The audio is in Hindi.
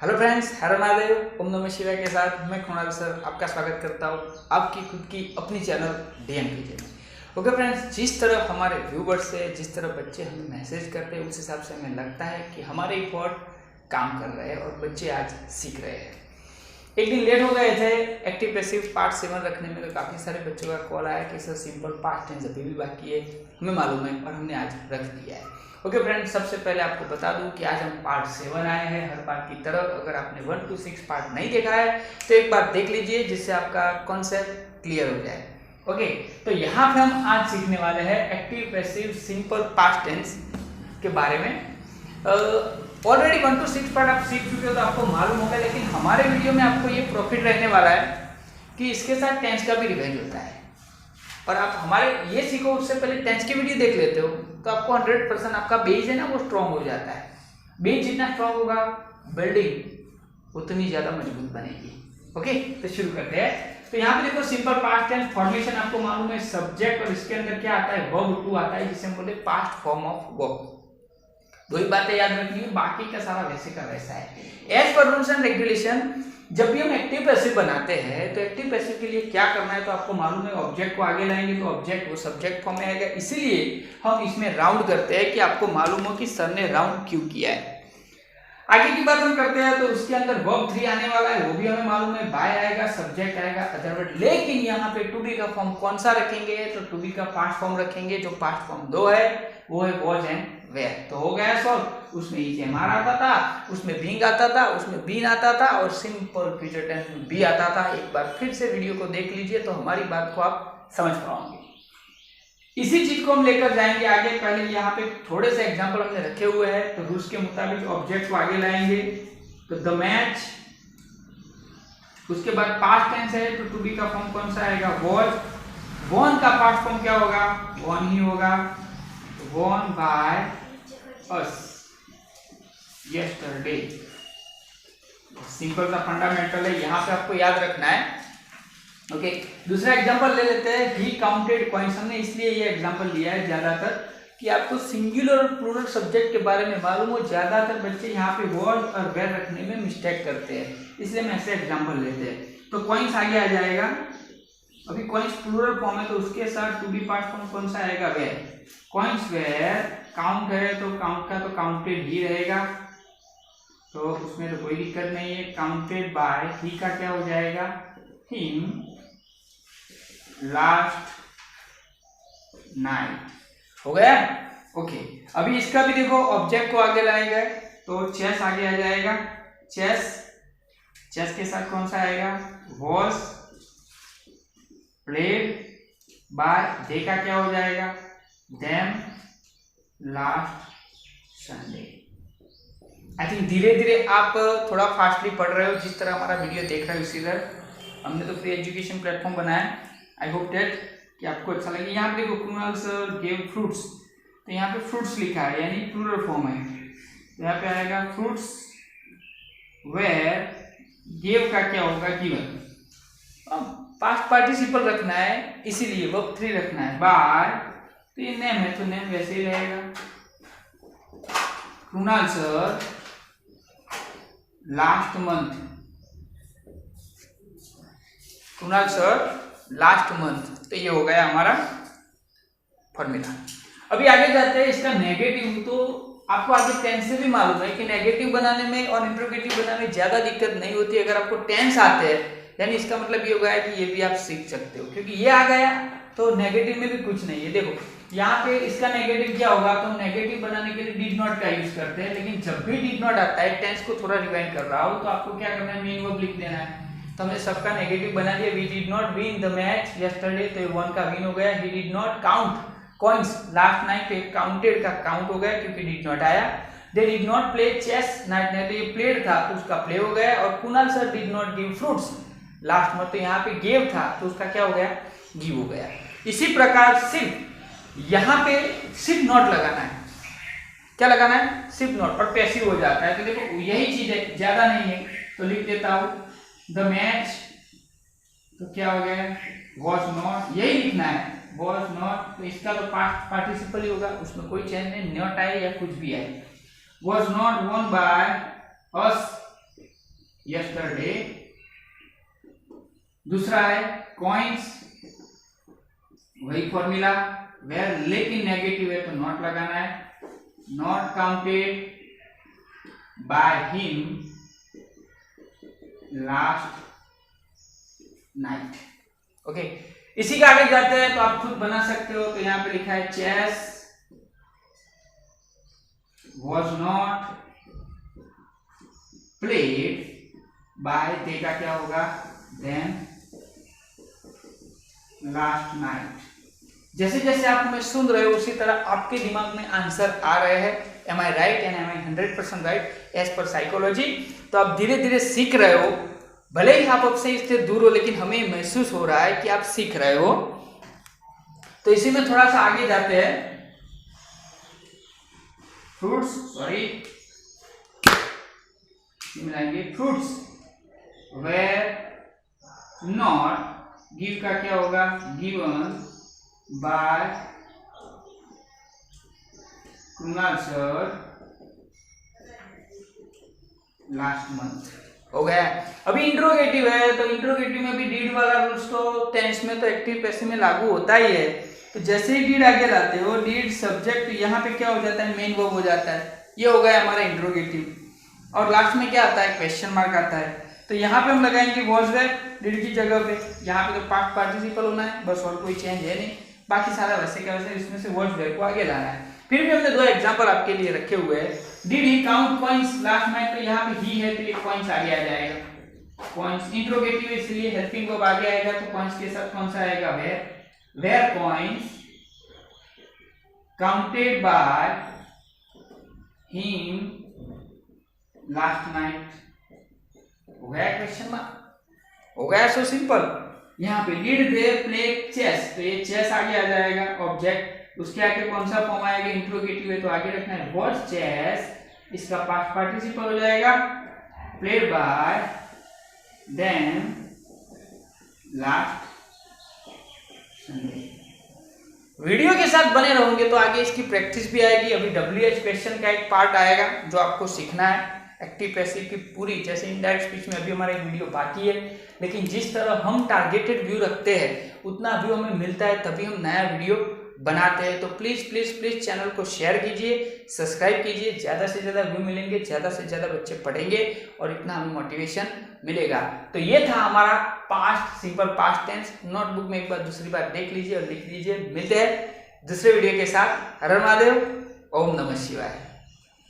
हेलो फ्रेंड्स, हर महादेव। ओम नमः शिवाय के साथ मैं कृणाल सर आपका स्वागत करता हूँ आपकी खुद की अपनी चैनल डीएमपीजे में। ओके फ्रेंड्स, जिस तरह हमारे व्यूवर्स से जिस तरह बच्चे हमें मैसेज करते हैं उस हिसाब से हमें लगता है कि हमारे एफर्ट काम कर रहे हैं और बच्चे आज सीख रहे हैं। एक दिन लेट हो गए थे एक्टिव पैसिव पार्ट 7 रखने में, तो काफ़ी सारे बच्चों का कॉल आया कि सर सिंपल पास्ट टेंस अभी भी बाकी है, हमें मालूम है और हमने आज रख दिया है। ओके फ्रेंड्स, सबसे पहले आपको बता दूं कि आज हम पार्ट 7 आए हैं हर बार की तरह। अगर आपने 1 to 6 पार्ट नहीं देखा है तो एक बार देख लीजिए, जिससे आपका कॉन्सेप्ट क्लियर हो जाए। ओके, तो यहाँ पे हम आज सीखने वाले हैं active passive simple past tense के बारे में। ऑलरेडी 1 to 6 पार्ट आप सीख चुके हो तो आपको मालूम होगा, लेकिन हमारे वीडियो में आपको ये प्रॉफिट रहने वाला है कि इसके साथ टेंस का भी रिवाइज होता है। और आप हमारे ये सीखो उससे पहले टेंस की वीडियो देख लेते हो तो आपको 100% आपका बेस है ना वो स्ट्रांग हो जाता है। बेस जितना स्ट्रांग होगा बिल्डिंग उतनी ज्यादा मजबूत बनेगी। ओके, तो शुरू करते हैं। तो यहाँ पे देखो सिंपल पास्ट टेंस फॉर्मेशन आपको मालूम है, सब्जेक्ट और इसके अंदर क्या आता है, वर्ब टू आता है, जिसे हम बोलते हैं पास्ट फॉर्म ऑफ वर्ब। दो ही बातें याद रखनी है, बाकी का सारा वैसे का वैसा है। As per rules and regulation जब भी हम एक्टिव पैसिव बनाते हैं तो एक्टिव पैसिव के लिए क्या करना है तो आपको मालूम है, ऑब्जेक्ट को आगे लाएंगे तो ऑब्जेक्ट वो सब्जेक्ट फॉर्म में आएगा। इसीलिए हम इसमें राउंड करते हैं कि आपको मालूम हो कि सर ने राउंड क्यों किया है। आगे की बात हम करते हैं तो उसके अंदर वर्ब 3 आने वाला है, वो भी हमें मालूम है, बाय आएगा, सब्जेक्ट आएगा, अदर वर्ड। लेकिन यहाँ पे टू बी का फॉर्म कौन सा रखेंगे, तो टू बी का पास्ट फॉर्म रखेंगे। जो पास्ट फॉर्म 2 है वो है वॉज एंड वेयर। तो हो गया सॉल्व। उसमें इज एमआर आता था, उसमें बीइंग आता था, उसमें बीन आता था और सिंपल फ्यूचर टेंस में बी आता था। एक बार फिर से वीडियो को देख लीजिए तो हमारी बात को आप समझ पाओगे। इसी चीज को हम लेकर जाएंगे आगे। पहले यहाँ पे थोड़े से एग्जांपल हमने रखे हुए हैं, तो रूल्स के मुताबिक ऑब्जेक्ट को आगे लाएंगे तो द मैच। उसके बाद पास्ट टेंस है तो टू बी का फॉर्म कौन सा आएगा, वॉज। वॉन का पास्ट फॉर्म क्या होगा, वॉन ही होगा, won by us yesterday। Simple सा फंडामेंटल है, यहाँ पे आपको याद रखना है। ओके, दूसरा एग्जांपल ले लेते हैं, ही काउंटेड कॉइन्स। हमने इसलिए ये एग्जांपल लिया है ज्यादातर कि आपको सिंगुलर और प्लूरल सब्जेक्ट के बारे में मालूम हो। ज्यादातर बच्चे यहाँ पे वॉज और वेयर रखने में मिस्टेक करते हैं, इसलिए हम ऐसे एग्जांपल लेते हैं। तो कॉइन्स आगे आ जाएगा। अभी कॉइन्स प्लूरल फॉर्म है तो उसके साथ टू बी पास्ट फॉर्म कौन सा आएगा, वेयर। कॉइन्स वेयर, काउंट है तो काउंट का तो काउंटेड ही रहेगा, तो उसमें तो कोई दिक्कत नहीं है। काउंटेड बाय, ही का क्या हो जाएगा, हिम लास्ट नाइट। हो गया। ओके, अभी इसका भी देखो, ऑब्जेक्ट को आगे लाएंगे तो चेस आगे आ जाएगा। चेस, चेस के साथ कौन सा आएगा, वॉज प्लेड बाय, डे का क्या हो जाएगा, them last Sunday. I think धीरे धीरे आप थोड़ा फास्टली पढ़ रहे हो, जिस तरह हमारा वीडियो देख रहे हो इसी तरह। हमने तो फ्री एजुकेशन प्लेटफॉर्म बनाया है। आई होप डेट कि आपको अच्छा लगे। यहाँ पे देखो, कृणाल सर गेव फ्रूट्स, तो यहाँ पे फ्रूट्स लिखा है यानी प्लूरल फॉर्म है, तो यहाँ पे आएगा फ्रूट्स वेयर, गेव का क्या होगा, गिवन। पास्ट पार्टिसिपल रखना है इसीलिए वर्ब 3 रखना है। बाय तो ये नेम है तो नेम वैसे ही रहेगा। Krunal sir last month, Krunal sir last month, तो ये हो गया हमारा फॉर्मूला। अभी आगे जाते हैं इसका नेगेटिव। तो आपको आगे टेंस से भी मालूम है कि नेगेटिव बनाने में और इंट्रोगेटिव बनाने में ज्यादा दिक्कत नहीं होती अगर आपको टेंस आते हैं। यानी इसका मतलब ये हो गया कि ये भी आप सीख सकते हो, क्योंकि ये आ गया तो नेगेटिव में भी कुछ नहीं है। देखो यहाँ पे इसका नेगेटिव क्या होगा, तो हम नेगेटिव बनाने के लिए डिड नॉट का यूज करते हैं, लेकिन जब भी डिड नॉट आता है, टेंस को थोड़ा रिवाइंड कर रहा हो तो आपको क्या करना है, मेन वर्ब लिख देना है। तो हमने सबका नेगेटिव बना दिया। We did not win the match yesterday, तो वन का विन हो गया। He did not count coins last night, तो काउंटेड का काउंट हो गया क्योंकि डिड नॉट आया। They did not play chess night night, तो ये प्लेड था तो उसका प्ले हो गया। और Kunal sir did not give fruits last month, तो यहाँ पे गेव था तो उसका क्या हो गया, गिव हो गया। इसी प्रकार सिर्फ यहाँ पे सिर्फ नॉट लगाना है। क्या लगाना है, सिर्फ नॉट, और पैसिव हो जाता है। तो देखो यही चीज है, ज्यादा नहीं है, तो लिख देता हूं द मैच, तो क्या हो गया, वॉज नॉट, यही लिखना है, वॉज नॉट। तो इसका तो पास्ट पार्टिसिपल ही होगा, उसमें कोई चेंज नहीं, नॉट आए या कुछ भी आए। Was not won by us yesterday. दूसरा है कॉइन्स, वही फॉर्मूला, वेयर, लेकिन नेगेटिव है तो नॉट लगाना है, not counted by him last night. Okay, इसी का आगे जाते हैं तो आप खुद बना सकते हो। तो यहां पे लिखा है chess was not played by, ते का क्या होगा, then last night। जैसे जैसे आप हमें सुन रहे हो उसी तरह आपके दिमाग में आंसर आ रहे हैं। Am I right and am I 100% right as per psychology. तो आप धीरे धीरे सीख रहे हो, भले ही आप आपसे इससे दूर हो, लेकिन हमें महसूस हो रहा है कि आप सीख रहे हो। तो इसी में थोड़ा सा आगे जाते हैं। फ्रूट्स, सॉरी, मिलाएंगे, फ्रूट्स वेर नॉट, गिव का क्या होगा, given by Krunal sir last month. हो गया। अभी इंट्रोगेटिव है, तो इंट्रोगेटिव में भी डीड वाला रूल्स तो टेंस में तो एक्टिव पैसिव में लागू होता ही है। तो जैसे ही डीड आगे लाते हो, डीड सब्जेक्ट यहाँ पे क्या हो जाता है, मेन वर्ब हो जाता है। ये हो गया हमारा इंट्रोगेटिव। और लास्ट में क्या आता है, क्वेश्चन मार्क आता है। तो यहाँ पे हम लगाएंगे वॉज वेयर डीड की जगह पे। यहाँ पे तो पास्ट पार्टिसिपल होना है बस, और कोई चेंज है नहीं। बाकी सारा वैसे क्या वैसे, इसमें से वॉज वेयर को आगे लाना है। फिर भी हमने दो एग्जांपल आपके लिए रखे हुए हैं। Did he count coins last night, तो यहाँ पे ही है तो ये कॉइंस आगे आ जाएगा। कॉइंस इंट्रोगेटिव इसलिए हेल्पिंग वर्ब आगे आएगा, तो कॉइंस के साथ कौन सा आएगा, were. Were coins counted by him last night. हो गया क्वेश्चन मार्क, हो गया। So simple. यहाँ पे डिड दे प्ले चेस, तो ये चेस आगे आ जाएगा ऑब्जेक्ट। उसके आगे कौन सा फॉर्म आएगा, इंट्रोगेटिव है तो आगे रखना है वॉज चेस, इसका पास्ट पार्टिसिपल हो जाएगा, played by then last Sunday. Video के साथ बने रहोगे तो आगे इसकी प्रैक्टिस भी आएगी। अभी WH क्वेश्चन का एक पार्ट आएगा जो आपको सीखना है, एक्टिव पैसिव की पूरी, जैसे इनडायरेक्ट स्पीच में अभी हमारा एक वीडियो बाकी है। लेकिन जिस तरह हम टारगेटेड व्यू रखते हैं उतना व्यू हमें मिलता है, तभी हम नया वीडियो बनाते हैं। तो प्लीज प्लीज प्लीज चैनल को शेयर कीजिए, सब्सक्राइब कीजिए, ज़्यादा से ज़्यादा व्यू मिलेंगे, ज़्यादा से ज़्यादा बच्चे पढ़ेंगे और इतना हमें मोटिवेशन मिलेगा। तो ये था हमारा past, simple past tense. Notebook में एक बार दूसरी बार देख लीजिए और लिख लीजिए। मिलते हैं दूसरे वीडियो के साथ। हर हर महादेव, ओम नमः शिवाय।